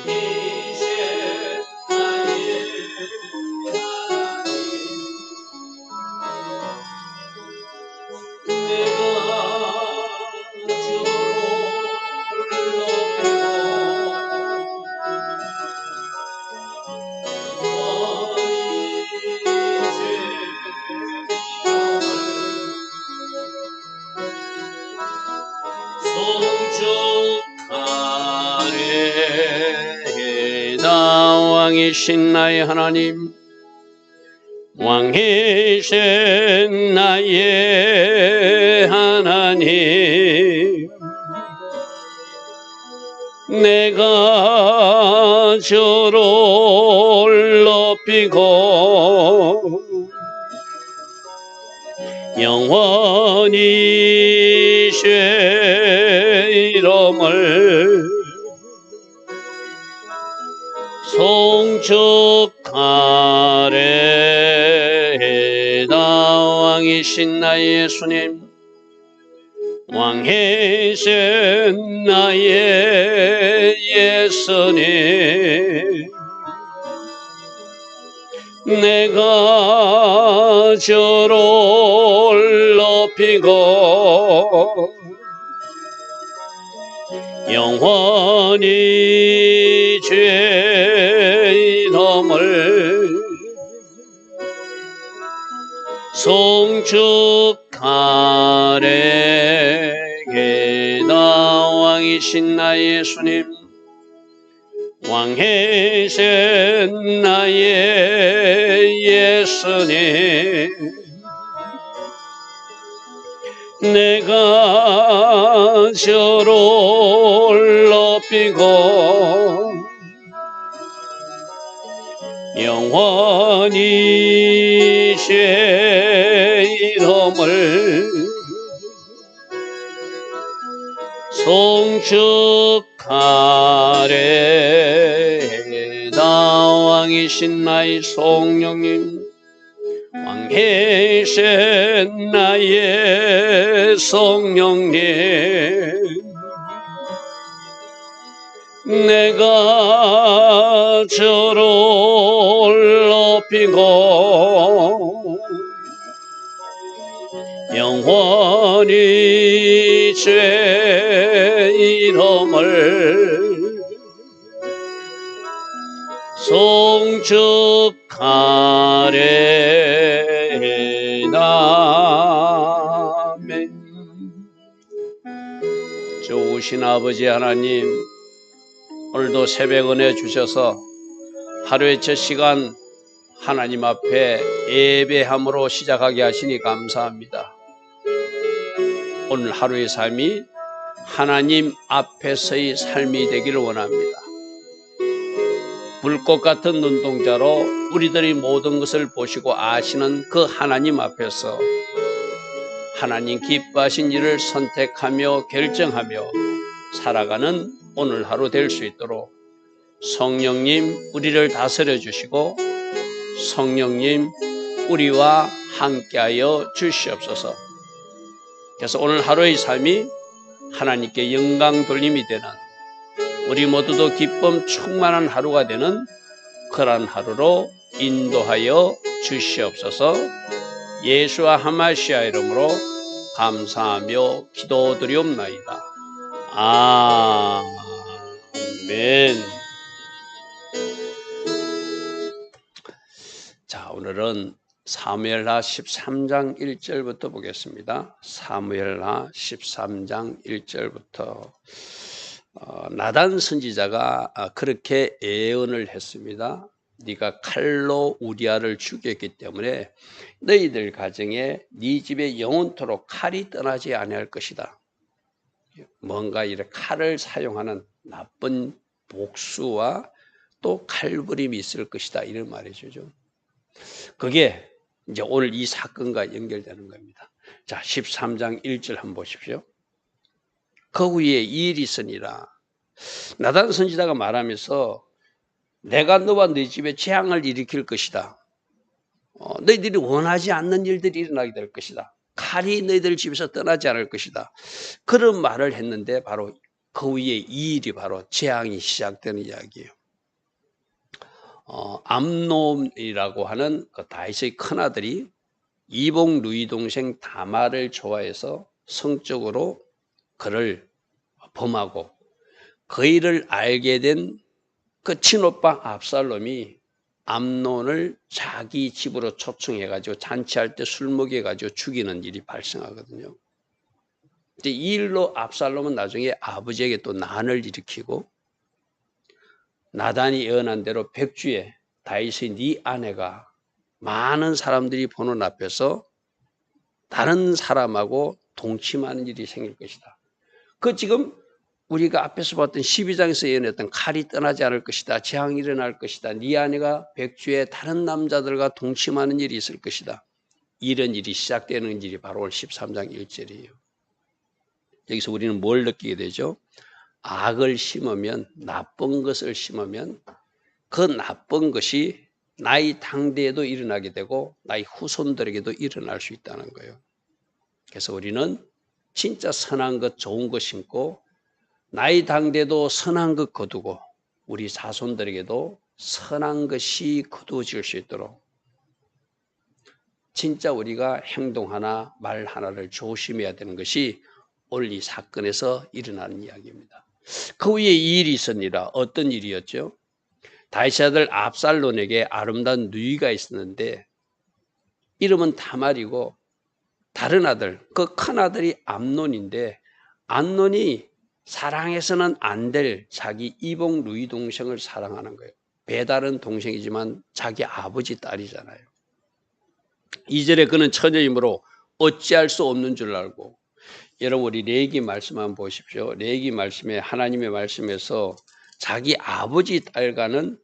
이제 나의 내가 송축하리다. 왕이신 나의 하나님, 왕이신 나의 하나님, 내가 주를 높이고 영원히 주의 이름을 송축하리다. 왕이신 나의 예수님, 왕이신 나의 예수님, 내가 주를 높이고 영원히 주의 이름을 송축하리다. 왕이신 나의 예수님, 왕이신 나의 예수님, 내가 주를 높이고 영원히 주의 이름을 송축하리다. 왕이신 나의 성령님, 왕이신 나의 성령님, 내가 주를 높이고 영원히 주의 이름을 송축하리다. 아멘. 좋으신 아버지 하나님, 오늘도 새벽 은혜 주셔서 하루의 첫 시간 하나님 앞에 예배함으로 시작하게 하시니 감사합니다. 오늘 하루의 삶이 하나님 앞에서의 삶이 되기를 원합니다. 불꽃 같은 눈동자로 우리들이 모든 것을 보시고 아시는 그 하나님 앞에서 하나님 기뻐하신 일을 선택하며 결정하며 살아가는 오늘 하루 될 수 있도록 성령님 우리를 다스려 주시고 성령님 우리와 함께하여 주시옵소서. 그래서 오늘 하루의 삶이 하나님께 영광 돌림이 되는 우리 모두도 기쁨 충만한 하루가 되는 그런 하루로 인도하여 주시옵소서. 예수와 하마시아 이름으로 감사하며 기도드리옵나이다. 아멘. 자, 오늘은 사무엘하 13장 1절부터 보겠습니다. 사무엘하 13장 1절부터 나단 선지자가 그렇게 예언을 했습니다. 네가 칼로 우리아를 죽였기 때문에 너희들 가정에 네 집에 영원토록 칼이 떠나지 아니할 것이다. 뭔가 이렇게 칼을 사용하는 나쁜 복수와 또 칼부림이 있을 것이다, 이런 말이죠. 그게 이제 오늘 이 사건과 연결되는 겁니다. 자, 13장 1절 한번 보십시오. 그 후에 이 일이 있으니라. 나단 선지자가 말하면서 내가 너와 너희 집에 재앙을 일으킬 것이다. 너희들이 원하지 않는 일들이 일어나게 될 것이다. 칼이 너희들 집에서 떠나지 않을 것이다. 그런 말을 했는데 바로 그 위에 이 일이 바로 재앙이 시작되는 이야기예요. 암논이라고 하는 그 다윗의 큰아들이 이복 누이 동생 다말을 좋아해서 성적으로 그를 범하고 그 일을 알게 된 그 친오빠 압살롬이 암논을 자기 집으로 초청해가지고 잔치할 때 술 먹여가지고 죽이는 일이 발생하거든요. 이 일로 압살롬은 나중에 아버지에게 또 난을 일으키고 나단이 예언한 대로 백주에 다윗의 네 아내가 많은 사람들이 보는 앞에서 다른 사람하고 동침하는 일이 생길 것이다. 그 지금 우리가 앞에서 봤던 12장에서 예언했던 칼이 떠나지 않을 것이다. 재앙이 일어날 것이다. 네 아내가 백주에 다른 남자들과 동침하는 일이 있을 것이다. 이런 일이 시작되는 일이 바로 올 13장 1절이에요. 여기서 우리는 뭘 느끼게 되죠? 악을 심으면, 나쁜 것을 심으면 그 나쁜 것이 나의 당대에도 일어나게 되고 나의 후손들에게도 일어날 수 있다는 거예요. 그래서 우리는 진짜 선한 것, 좋은 것 심고 나의 당대도 선한 것 거두고 우리 자손들에게도 선한 것이 거두어질 수 있도록 진짜 우리가 행동 하나, 말 하나를 조심해야 되는 것이 오늘 이 사건에서 일어나는 이야기입니다. 그 위에 이 일이 있었니라. 어떤 일이었죠? 다윗의 아들 압살론에게 아름다운 누이가 있었는데 이름은 다말이고 다른 아들, 그 큰 아들이 암논인데 암논이 사랑해서는 안 될 자기 이복 누이 동생을 사랑하는 거예요. 배다른 동생이지만 자기 아버지 딸이잖아요. 2절에 그는 처녀이므로 어찌할 수 없는 줄 알고, 여러분 우리 레위기 말씀 한번 보십시오. 레위기 말씀에 하나님의 말씀에서 자기 아버지 딸과는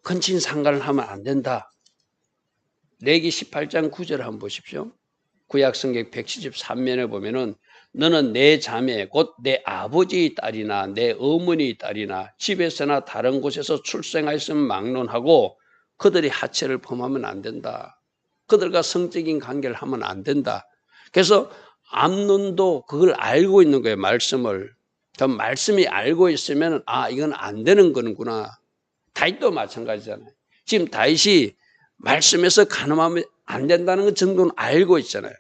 근친 상간을 하면 안 된다. 레위기 18장 9절 한번 보십시오. 구약성경 173면에 보면은 너는 내 자매 곧 내 아버지의 딸이나 내 어머니의 딸이나 집에서나 다른 곳에서 출생하였으면 막론하고 그들이 하체를 범하면 안 된다. 그들과 성적인 관계를 하면 안 된다. 그래서 암논도 그걸 알고 있는 거예요. 말씀을. 그 말씀이 알고 있으면 아 이건 안 되는 거는구나. 다윗도 마찬가지잖아요. 지금 다윗이 말씀에서 간음하면 안 된다는 것 정도는 알고 있잖아요.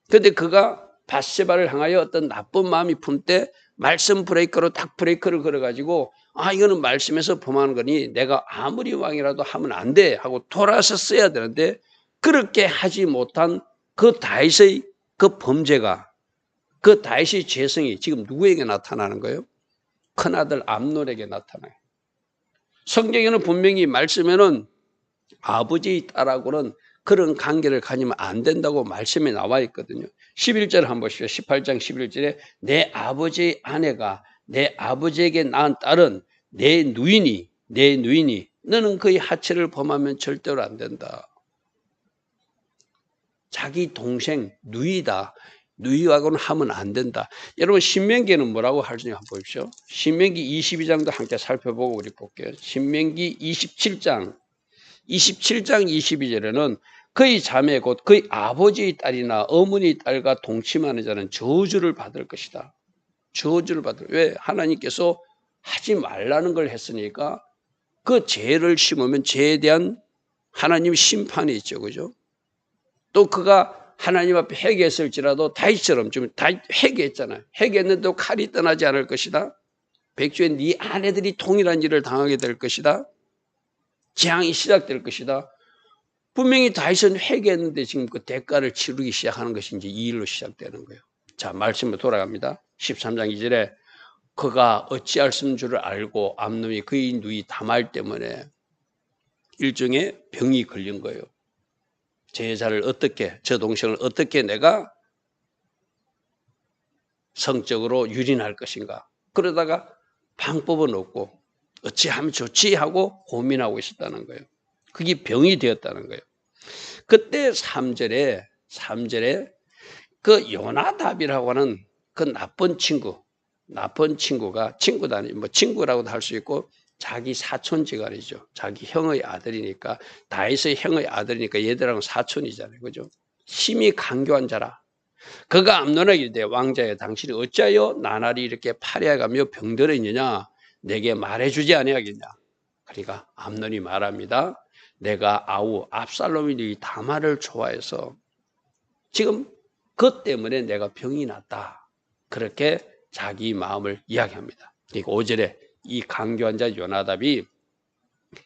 그런데 그가 밧세바를 향하여 어떤 나쁜 마음이 품 때 말씀 브레이커로 딱 브레이커를 걸어가지고 아 이거는 말씀에서 범하는 거니 내가 아무리 왕이라도 하면 안 돼 하고 돌아서 써야 되는데 그렇게 하지 못한 그 다윗의 그 범죄가 그 다윗의 죄성이 지금 누구에게 나타나는 거예요? 큰아들 암논에게 나타나요. 성경에는 분명히 말씀에는 아버지의 딸하고는 그런 관계를 가지면 안 된다고 말씀에 나와 있거든요. 11절 한번 보십시오. 18장 11절에 내 아버지의 아내가 내 아버지에게 낳은 딸은 내 누이니 너는 그의 하체를 범하면 절대로 안 된다. 자기 동생 누이다. 누이하고는 하면 안 된다. 여러분 신명기에는 뭐라고 하는지 한번 보십시오. 신명기 22장도 함께 살펴보고 우리 볼게요. 신명기 27장 22절에는 그의 자매 곧 그의 아버지의 딸이나 어머니의 딸과 동침하는 자는 저주를 받을 것이다. 저주를 받을. 왜? 하나님께서 하지 말라는 걸 했으니까 그 죄를 심으면 죄에 대한 하나님 심판이 있죠. 그죠? 또 그가 하나님 앞에 회개했을지라도 다윗처럼 좀 회개했잖아요. 회개했는데도 칼이 떠나지 않을 것이다. 백주에 네 아내들이 동일한 일을 당하게 될 것이다. 재앙이 시작될 것이다. 분명히 다윗은 회개했는데 지금 그 대가를 치르기 시작하는 것이 이제 이 일로 시작되는 거예요. 자, 말씀으로 돌아갑니다. 13장 2절에 그가 어찌할 수 없는 줄을 알고 암논이 그의 누이 다말 때문에 일종의 병이 걸린 거예요. 제 여자를 어떻게, 저 동생을 어떻게 내가 성적으로 유린할 것인가. 그러다가 방법은 없고 어찌하면 좋지 하고 고민하고 있었다는 거예요. 그게 병이 되었다는 거예요. 그때 3절에 그 요나답이라고 하는 그 나쁜 친구가 친구도 아니고 뭐 친구라고도 할 수 있고 자기 사촌지간이죠. 자기 형의 아들이니까 다윗의 형의 아들이니까 얘들하고 사촌이잖아요. 그죠? 심히 간교한 자라. 그가 암논에게 이르되 왕자여 당신이 어찌하여 나날이 이렇게 파리하가며 병들어 있느냐 내게 말해주지 아니하겠냐. 그러니까 암논이 말합니다. 내가 아우 압살롬이 네 다말을 좋아해서 지금 그것 때문에 내가 병이 났다. 그렇게 자기 마음을 이야기합니다. 그리고 5절에 이 강교한 자 요나답이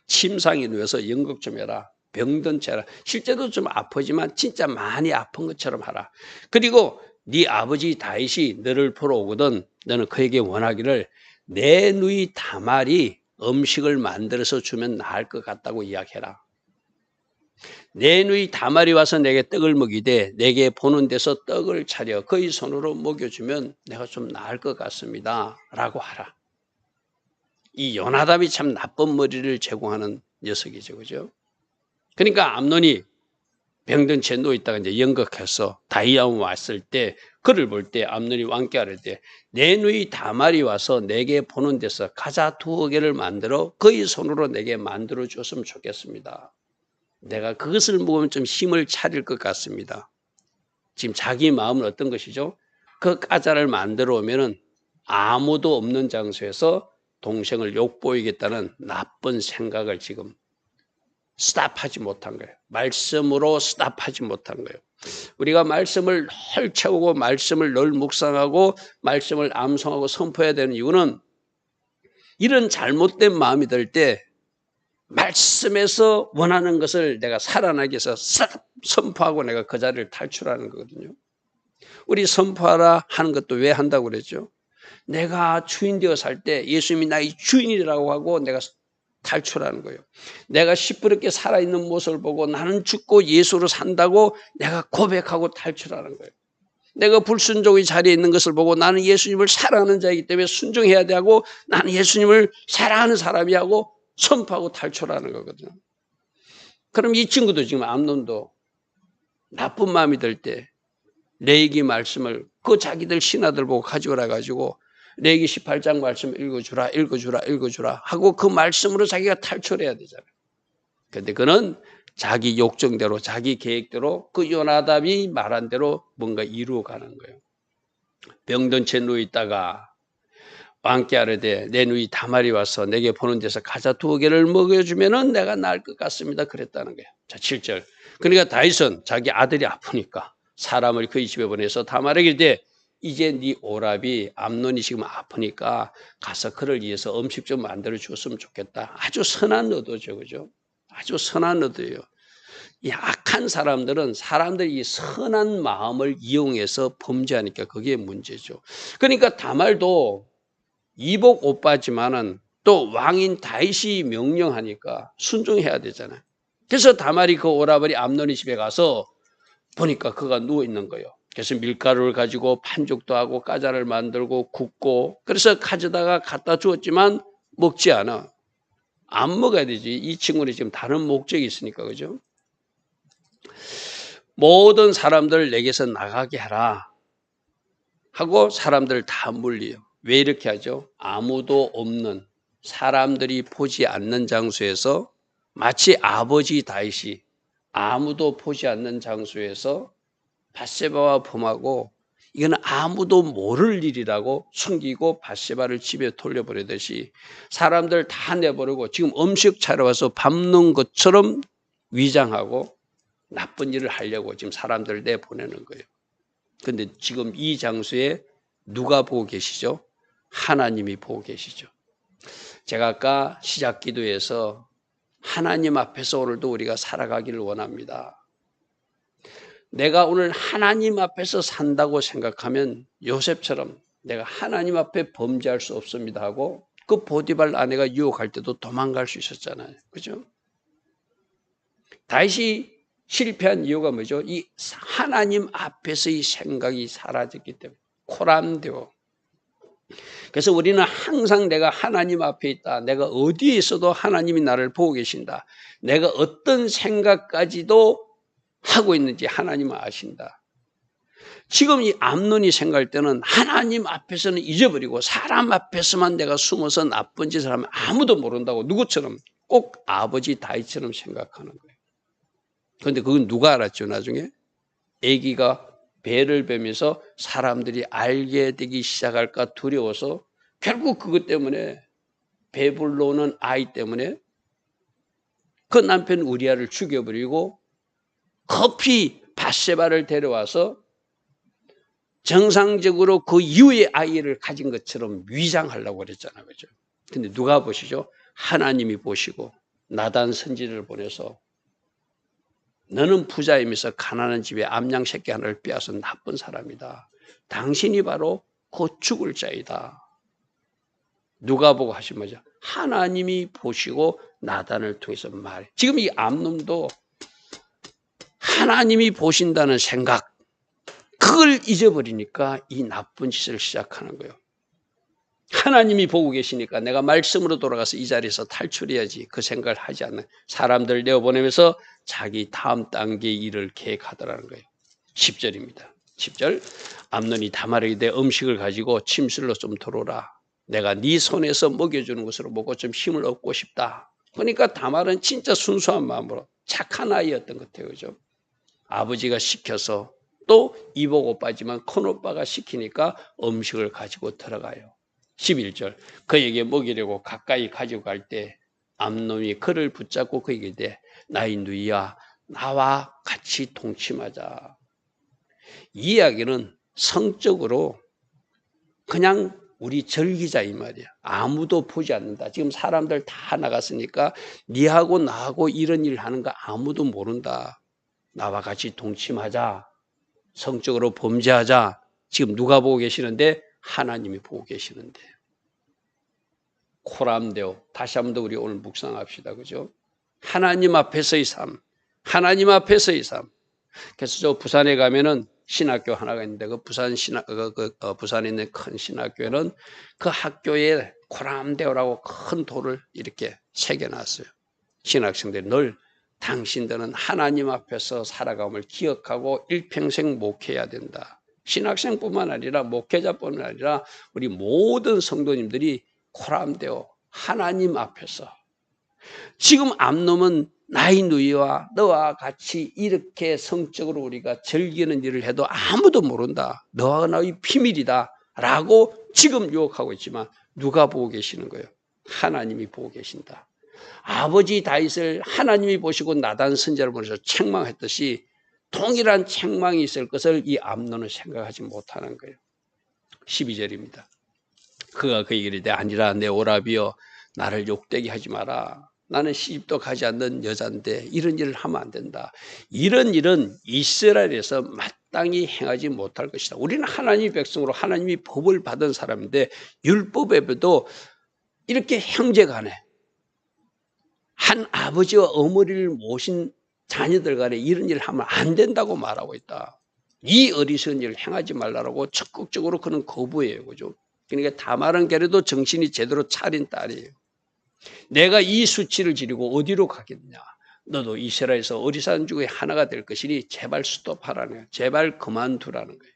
침상에 누워서 연극 좀 해라. 병든 채라. 실제로 좀 아프지만 진짜 많이 아픈 것처럼 하라. 그리고 네 아버지 다윗이 너를 보러 오거든 너는 그에게 원하기를 내 누이 다말이 음식을 만들어서 주면 나을 것 같다고 이야기해라. 내 누이 다말이 와서 내게 떡을 먹이되 내게 보는 데서 떡을 차려 그의 손으로 먹여주면 내가 좀 나을 것 같습니다. 라고 하라. 이 요나답이 참 나쁜 머리를 제공하는 녀석이죠. 그죠? 그러니까 암논이 병든 채 누워있다가 이제 연극해서 다윗왕 왔을 때 그를 볼 때 암논이 왕께 아뢰 때 내 누이 다말이 와서 내게 보는 데서 가자 2개를 만들어 그의 손으로 내게 만들어 줬으면 좋겠습니다. 내가 그것을 먹으면 좀 힘을 차릴 것 같습니다. 지금 자기 마음은 어떤 것이죠? 그 가자를 만들어 오면은 아무도 없는 장소에서 동생을 욕보이겠다는 나쁜 생각을 지금 스탑하지 못한 거예요. 말씀으로 스탑하지 못한 거예요. 우리가 말씀을 헐 채우고 말씀을 늘 묵상하고 말씀을 암송하고 선포해야 되는 이유는 이런 잘못된 마음이 들 때 말씀에서 원하는 것을 내가 살아나기 위해서 선포하고 내가 그 자리를 탈출하는 거거든요. 우리 선포하라 하는 것도 왜 한다고 그랬죠? 내가 주인 되어 살 때 예수님이 나의 주인이라고 하고 내가 탈출하는 거예요. 내가 시퍼렇게 살아있는 모습을 보고 나는 죽고 예수로 산다고 내가 고백하고 탈출하는 거예요. 내가 불순종의 자리에 있는 것을 보고 나는 예수님을 사랑하는 자이기 때문에 순종해야 되고 나는 예수님을 사랑하는 사람이 하고 선포하고 탈출하는 거거든요. 그럼 이 친구도 지금 암논도 나쁜 마음이 들 때 레위기 말씀을 그 자기들 신하들 보고 가져오라 가지고 레위기 18장 말씀 읽어주라 하고 그 말씀으로 자기가 탈출해야 되잖아요. 그런데 그는 자기 욕정대로 자기 계획대로 그 요나답이 말한 대로 뭔가 이루어가는 거예요. 병든 채 누워있다가 왕께 아뢰되 내 누이 다말이 와서 내게 보는 데서 가자 2개를 먹여주면은 내가 나을 것 같습니다. 그랬다는 거예요. 자 7절. 그러니까 다윗은 자기 아들이 아프니까 사람을 그의 집에 보내서 다말에게 이르되 이제 네 오랍이 암논이 지금 아프니까 가서 그를 위해서 음식 좀 만들어 줬으면 좋겠다. 아주 선한 의도죠. 그죠? 아주 선한 의도예요. 이 악한 사람들은 사람들이 이 선한 마음을 이용해서 범죄하니까 그게 문제죠. 그러니까 다말도 이복 오빠지만은 또 왕인 다윗이 명령하니까 순종해야 되잖아요. 그래서 다말이 그 오라버니 암논이 집에 가서 보니까 그가 누워 있는 거예요. 그래서 밀가루를 가지고 반죽도 하고 과자를 만들고 굽고 그래서 가져다가 갖다 주었지만 먹지 않아. 안 먹어야 되지. 이 친구는 지금 다른 목적이 있으니까 그죠? 모든 사람들 내게서 나가게 하라 하고 사람들 다 물려요. 왜 이렇게 하죠? 아무도 없는 사람들이 보지 않는 장소에서 마치 아버지 다윗이 아무도 보지 않는 장소에서 밧세바와 범하고 이거는 아무도 모를 일이라고 숨기고 밧세바를 집에 돌려보내듯이 사람들 다 내버리고 지금 음식 차려 와서 밟는 것처럼 위장하고 나쁜 일을 하려고 지금 사람들을 내보내는 거예요. 그런데 지금 이 장소에 누가 보고 계시죠? 하나님이 보고 계시죠. 제가 아까 시작 기도에서 하나님 앞에서 오늘도 우리가 살아가기를 원합니다. 내가 오늘 하나님 앞에서 산다고 생각하면 요셉처럼 내가 하나님 앞에 범죄할 수 없습니다 하고 그 보디발 아내가 유혹할 때도 도망갈 수 있었잖아요. 그죠? 다윗이 실패한 이유가 뭐죠? 이 하나님 앞에서의 생각이 사라졌기 때문에 코람되고. 그래서 우리는 항상 내가 하나님 앞에 있다. 내가 어디에 있어도 하나님이 나를 보고 계신다. 내가 어떤 생각까지도 하고 있는지 하나님은 아신다. 지금 이 암논이 생각할 때는 하나님 앞에서는 잊어버리고 사람 앞에서만 내가 숨어서 나쁜 짓을 하면 아무도 모른다고 누구처럼 꼭 아버지 다윗처럼 생각하는 거예요. 그런데 그건 누가 알았죠 나중에? 아기가 배를 베면서 사람들이 알게 되기 시작할까 두려워서 결국 그것 때문에 배불러 오는 아이 때문에 그 남편 우리아를 죽여버리고 급히 밧세바를 데려와서 정상적으로 그 이후의 아이를 가진 것처럼 위장하려고 그랬잖아요. 그죠? 근데 누가 보시죠? 하나님이 보시고 나단 선지자를 보내서 너는 부자이면서 가난한 집에 암양 새끼 하나를 빼앗아 나쁜 사람이다. 당신이 바로 곧 죽을 자이다. 누가 보고 하신 거죠? 하나님이 보시고 나단을 통해서 말해. 지금 이 암놈도 하나님이 보신다는 생각, 그걸 잊어버리니까 이 나쁜 짓을 시작하는 거예요. 하나님이 보고 계시니까 내가 말씀으로 돌아가서 이 자리에서 탈출해야지, 그 생각을 하지 않는 사람들 내어보내면서 자기 다음 단계의 일을 계획하더라는 거예요. 10절입니다. 10절, 암논이 다말에게 내 음식을 가지고 침실로 좀 들어오라. 내가 네 손에서 먹여주는 것으로 먹고 좀 힘을 얻고 싶다. 그러니까 다말은 진짜 순수한 마음으로 착한 아이였던 것 같아요. 그죠? 아버지가 시켜서 또 이복 오빠지만 큰 오빠가 시키니까 음식을 가지고 들어가요. 11절, 그에게 먹이려고 가까이 가지고 갈 때 암놈이 그를 붙잡고 그에게 이르되 나의 누이야, 나와 같이 동침하자. 이 이야기는 성적으로 그냥 우리 절기자 이 말이야. 아무도 보지 않는다. 지금 사람들 다 나갔으니까 니하고 나하고 이런 일 하는 거 아무도 모른다. 나와 같이 동침하자. 성적으로 범죄하자. 지금 누가 보고 계시는데? 하나님이 보고 계시는데. 코람데오. 다시 한 번 더 우리 오늘 묵상합시다. 그죠? 하나님 앞에서의 삶. 하나님 앞에서의 삶. 그래서 저 부산에 가면은 신학교 하나가 있는데 그 부산에 있는 큰 신학교에는 그 학교에 코람데오라고 큰 돌을 이렇게 새겨놨어요. 신학생들이 늘 당신들은 하나님 앞에서 살아감을 기억하고 일평생 목회해야 된다. 신학생뿐만 아니라 목회자뿐만 아니라 우리 모든 성도님들이 코람데오 하나님 앞에서 지금 암놈은 나의 누이와 너와 같이 이렇게 성적으로 우리가 즐기는 일을 해도 아무도 모른다. 너와 나의 비밀이다 라고 지금 유혹하고 있지만 누가 보고 계시는 거예요? 하나님이 보고 계신다. 아버지 다윗을 하나님이 보시고 나단 선지자를 보내서 책망했듯이 동일한 책망이 있을 것을 이 암논은 생각하지 못하는 거예요. 12절입니다. 그가 그에게 이르되 아니라 내 오라비여 나를 욕되게 하지 마라. 나는 시집도 가지 않는 여자인데 이런 일을 하면 안 된다. 이런 일은 이스라엘에서 마땅히 행하지 못할 것이다. 우리는 하나님의 백성으로 하나님이 법을 받은 사람인데 율법에도 이렇게 형제간에 한 아버지와 어머니를 모신 자녀들 간에 이런 일을 하면 안 된다고 말하고 있다. 이 어리석은 일을 행하지 말라고 적극적으로 그는 거부해요. 그죠? 그러니까 다말은 그래도 정신이 제대로 차린 딸이에요. 내가 이 수치를 지르고 어디로 가겠냐? 너도 이스라엘에서 어리석은 중에 하나가 될 것이니 제발 스톱하라는 거예요. 제발 그만두라는 거예요.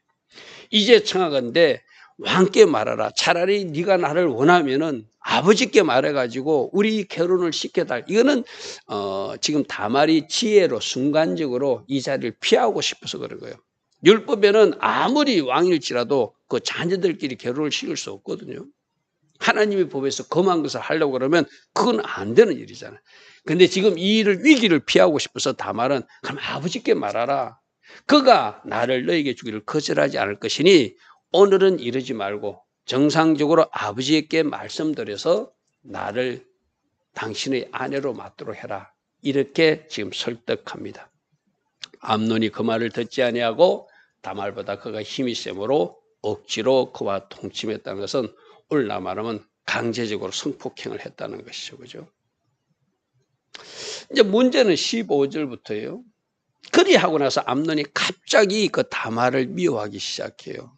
이제 청하건대 왕께 말하라. 차라리 네가 나를 원하면은 아버지께 말해가지고 우리 결혼을 시켜달. 이거는 지금 다말이 지혜로 순간적으로 이 자리를 피하고 싶어서 그런 거예요. 율법에는 아무리 왕일지라도 그 자녀들끼리 결혼을 시킬 수 없거든요. 하나님의 법에서 검한 것을 하려고 그러면 그건 안 되는 일이잖아요. 근데 지금 이 일을 위기를 피하고 싶어서 다말은 그럼 아버지께 말하라. 그가 나를 너에게 주기를 거절하지 않을 것이니 오늘은 이러지 말고 정상적으로 아버지께 말씀드려서 나를 당신의 아내로 맡도록 해라. 이렇게 지금 설득합니다. 암논이 그 말을 듣지 아니하고 다말보다 그가 힘이 세므로 억지로 그와 동침했다는 것은 오늘날 말하면 강제적으로 성폭행을 했다는 것이죠. 그죠? 이제 문제는 15절부터예요. 그리하고 나서 암논이 갑자기 그 다말을 미워하기 시작해요.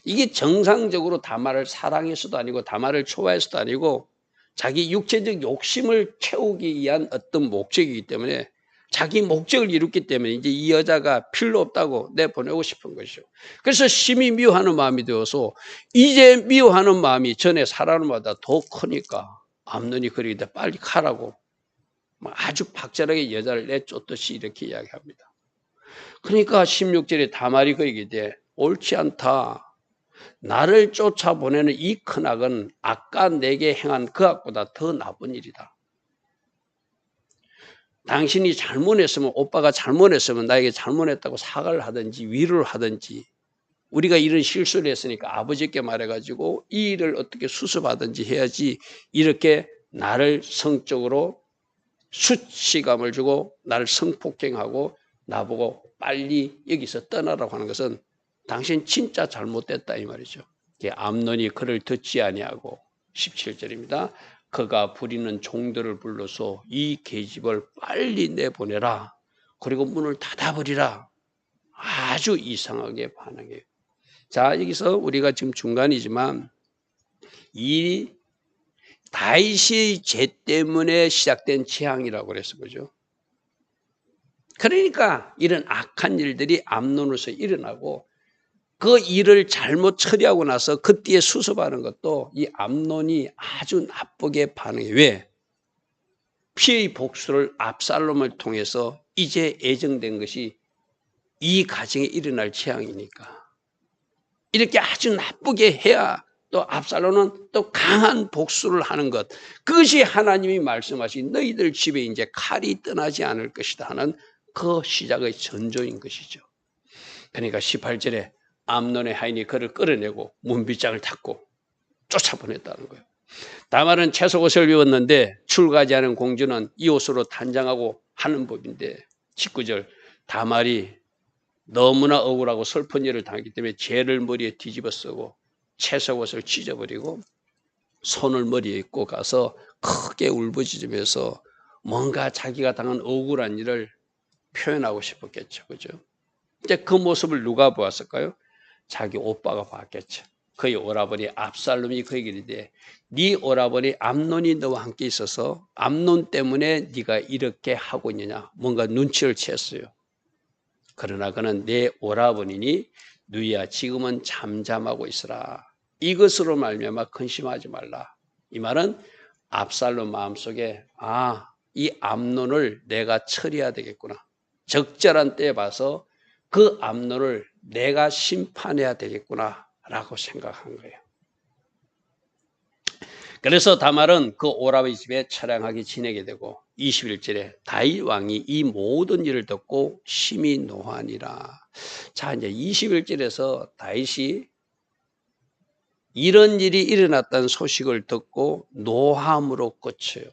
이게 정상적으로 다말을 사랑해서도 아니고 다말을 좋아해서도 아니고 자기 육체적 욕심을 채우기 위한 어떤 목적이기 때문에 자기 목적을 이뤘기 때문에 이제 이 여자가 필요 없다고 내보내고 싶은 것이죠. 그래서 심히 미워하는 마음이 되어서 이제 미워하는 마음이 전에 살아가는 마다 더 크니까 암논이 그러기때 빨리 가라고 아주 박절하게 여자를 내쫓듯이 이렇게 이야기합니다. 그러니까 16절에 다말이 그에게 돼 옳지 않다. 나를 쫓아보내는 이 큰 악은 아까 내게 행한 그 악보다 더 나쁜 일이다. 당신이 잘못했으면, 오빠가 잘못했으면 나에게 잘못했다고 사과를 하든지 위로를 하든지, 우리가 이런 실수를 했으니까 아버지께 말해가지고 이 일을 어떻게 수습하든지 해야지, 이렇게 나를 성적으로 수치감을 주고 나를 성폭행하고 나보고 빨리 여기서 떠나라고 하는 것은 당신 진짜 잘못됐다 이 말이죠. 암논이 그를 듣지 아니하고 17절입니다. 그가 부리는 종들을 불러서 이 계집을 빨리 내보내라. 그리고 문을 닫아버리라. 아주 이상하게 반응해요. 자, 여기서 우리가 지금 중간이지만 이 다윗의 죄 때문에 시작된 재앙이라고 그래서 그죠. 그러니까 이런 악한 일들이 암논으로서 일어나고 그 일을 잘못 처리하고 나서 그 뒤에 수습하는 것도 이 암논이 아주 나쁘게 반응해. 왜? 피의 복수를 압살롬을 통해서 이제 예정된 것이 이 가정에 일어날 재앙이니까. 이렇게 아주 나쁘게 해야 또 압살롬은 또 강한 복수를 하는 것. 그것이 하나님이 말씀하신 너희들 집에 이제 칼이 떠나지 않을 것이다 하는 그 시작의 전조인 것이죠. 그러니까 18절에 암논의 하인이 그를 끌어내고 문빗장을 닫고 쫓아보냈다는 거예요. 다말은 채속옷을 입었는데 출가하지 않은 공주는 이 옷으로 단장하고 하는 법인데 19절 다말이 너무나 억울하고 슬픈 일을 당했기 때문에 죄를 머리에 뒤집어 쓰고 채속옷을 찢어버리고 손을 머리에 입고 가서 크게 울부짖으면서 뭔가 자기가 당한 억울한 일을 표현하고 싶었겠죠. 그죠? 이제 그 모습을 누가 보았을까요? 자기 오빠가 봤겠죠. 그의 오라버니 압살롬이 그에게 이르되 네 오라버니 암논이 너와 함께 있어서 암논 때문에 네가 이렇게 하고 있느냐. 뭔가 눈치를 챘어요. 그러나 그는 내 오라버니니 누이야 지금은 잠잠하고 있으라. 이것으로 말미암아 근심하지 말라. 이 말은 압살롬 마음속에 이 암논을 내가 처리해야 되겠구나. 적절한 때에 봐서 그 암논을 내가 심판해야 되겠구나 라고 생각한 거예요. 그래서 다말은 그 오라버니 집에 처량하게 지내게 되고 21절에 다윗 왕이 이 모든 일을 듣고 심히 노하니라. 자, 이제 21절에서 다윗이 이런 일이 일어났다는 소식을 듣고 노함으로 끝쳐요.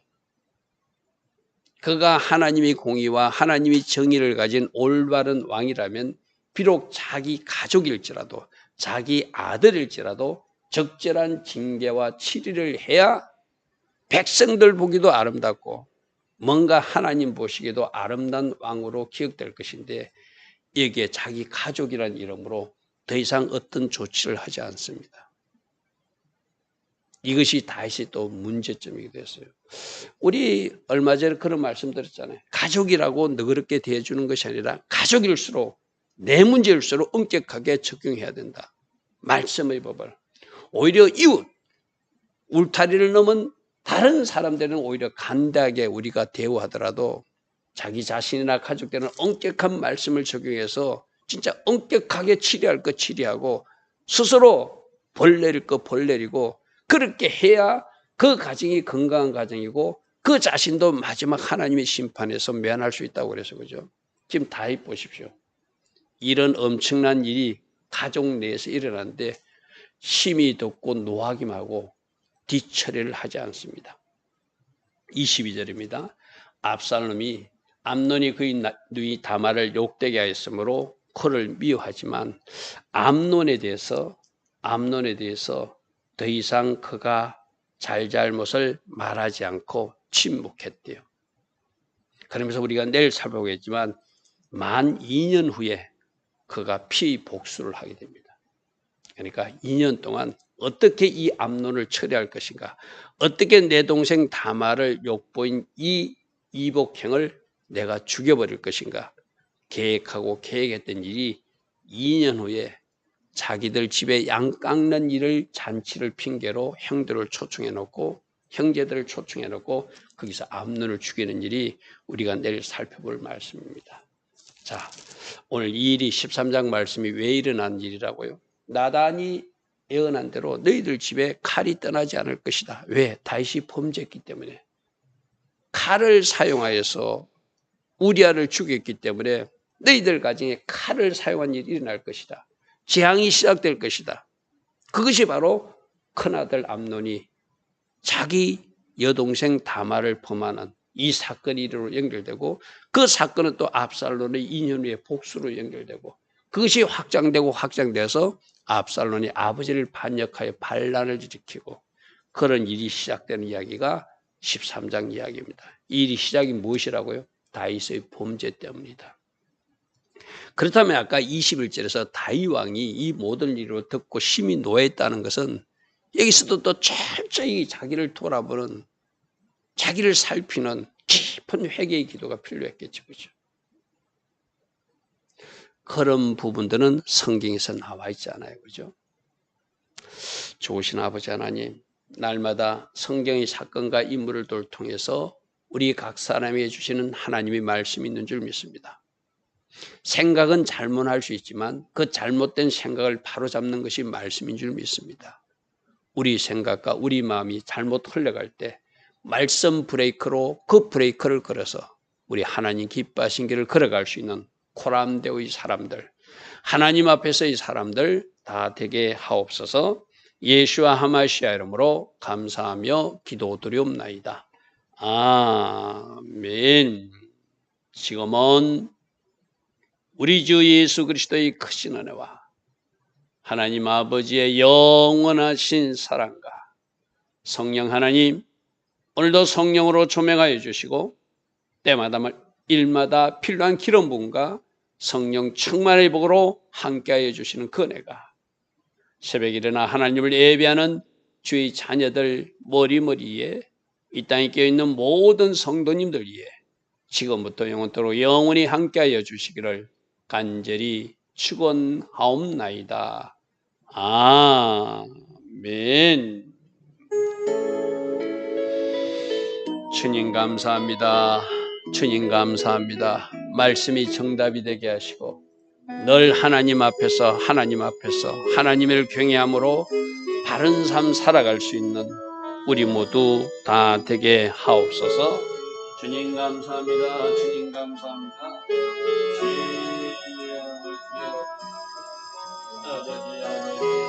그가 하나님의 공의와 하나님의 정의를 가진 올바른 왕이라면 비록 자기 가족일지라도 자기 아들일지라도 적절한 징계와 치리를 해야 백성들 보기도 아름답고 뭔가 하나님 보시기에도 아름다운 왕으로 기억될 것인데 여기에 자기 가족이라는 이름으로 더 이상 어떤 조치를 하지 않습니다. 이것이 다시 또 문제점이 됐어요. 우리 얼마 전에 그런 말씀 드렸잖아요. 가족이라고 너그럽게 대해주는 것이 아니라 가족일수록 내 문제일수록 엄격하게 적용해야 된다. 말씀의 법을. 오히려 이웃, 울타리를 넘은 다른 사람들은 오히려 간단하게 우리가 대우하더라도 자기 자신이나 가족들은 엄격한 말씀을 적용해서 진짜 엄격하게 치리할 것 치리하고 스스로 벌 내릴 것 벌 내리고 그렇게 해야 그 가정이 건강한 가정이고 그 자신도 마지막 하나님의 심판에서 면할 수 있다고 그래서 그죠. 지금 다윗 보십시오. 이런 엄청난 일이 가족 내에서 일어났는데 심히 덥고 노하기만 하고 뒤처리를 하지 않습니다. 22절입니다. 압살롬이 암논이 그의 누이 다말을 욕되게 하였으므로 그를 미워하지만 암논에 대해서 더 이상 그가 잘잘못을 말하지 않고 침묵했대요. 그러면서 우리가 내일 살펴보겠지만 만 2년 후에 그가 피의 복수를 하게 됩니다. 그러니까 2년 동안 어떻게 이 암논을 처리할 것인가, 어떻게 내 동생 다말을 욕보인 이 이복행을 내가 죽여버릴 것인가 계획하고 계획했던 일이 2년 후에 자기들 집에 양 깎는 일을 잔치를 핑계로 형들을 초청해 놓고 형제들을 초청해 놓고 거기서 암논을 죽이는 일이 우리가 내일 살펴볼 말씀입니다. 자, 오늘 이 일이 13장 말씀이 왜 일어난 일이라고요? 나단이 예언한 대로 너희들 집에 칼이 떠나지 않을 것이다. 왜? 다윗이 범죄했기 때문에. 칼을 사용하여서 우리아를 죽였기 때문에 너희들 가정에 칼을 사용한 일이 일어날 것이다. 재앙이 시작될 것이다. 그것이 바로 큰아들 암논이 자기 여동생 다말을 범하는 이 사건이 이로 연결되고, 그 사건은 또 압살론의 2년 후에 복수로 연결되고, 그것이 확장돼서 압살론이 아버지를 반역하여 반란을 일으키고, 그런 일이 시작되는 이야기가 13장 이야기입니다. 이 일이 시작이 무엇이라고요? 다윗의 범죄 때문이다. 그렇다면 아까 21절에서 다윗 왕이 이 모든 일을 듣고 심히 노했다는 것은, 여기서도 또 철저히 자기를 돌아보는, 자기를 살피는 깊은 회개의 기도가 필요했겠죠. 그죠? 그런 부분들은 성경에서 나와 있지 않아요. 그죠? 좋으신 아버지 하나님, 날마다 성경의 사건과 인물을 통해서 우리 각 사람에게 주시는 하나님의 말씀이 있는 줄 믿습니다. 생각은 잘못할 수 있지만 그 잘못된 생각을 바로잡는 것이 말씀인 줄 믿습니다. 우리 생각과 우리 마음이 잘못 흘러갈 때 말씀 브레이크로 그 브레이크를 걸어서 우리 하나님 기뻐하신 길을 걸어갈 수 있는 코람데오의 사람들, 하나님 앞에서의 사람들 다 되게 하옵소서. 예수와 하마시아 이름으로 감사하며 기도드리옵나이다. 아멘. 지금은 우리 주 예수 그리스도의 크신 은혜와 하나님 아버지의 영원하신 사랑과 성령 하나님, 오늘도 성령으로 조명하여 주시고 때마다 일마다 필요한 기름 부음과 성령 충만의 복으로 함께하여 주시는 그 은혜가 새벽에 일어나 하나님을 예배하는 주의 자녀들 머리머리에, 이 땅에 깨어있는 모든 성도님들 위에 지금부터 영원토록 영원히 함께하여 주시기를 간절히 축원하옵나이다. 아멘. 주님 감사합니다. 주님 감사합니다. 말씀이 정답이 되게 하시고 늘 하나님 앞에서 하나님을 경외함으로 바른 삶 살아갈 수 있는 우리 모두 다 되게 하옵소서. 주님 감사합니다. 주님 감사합니다. 주님 아버지, 아버지.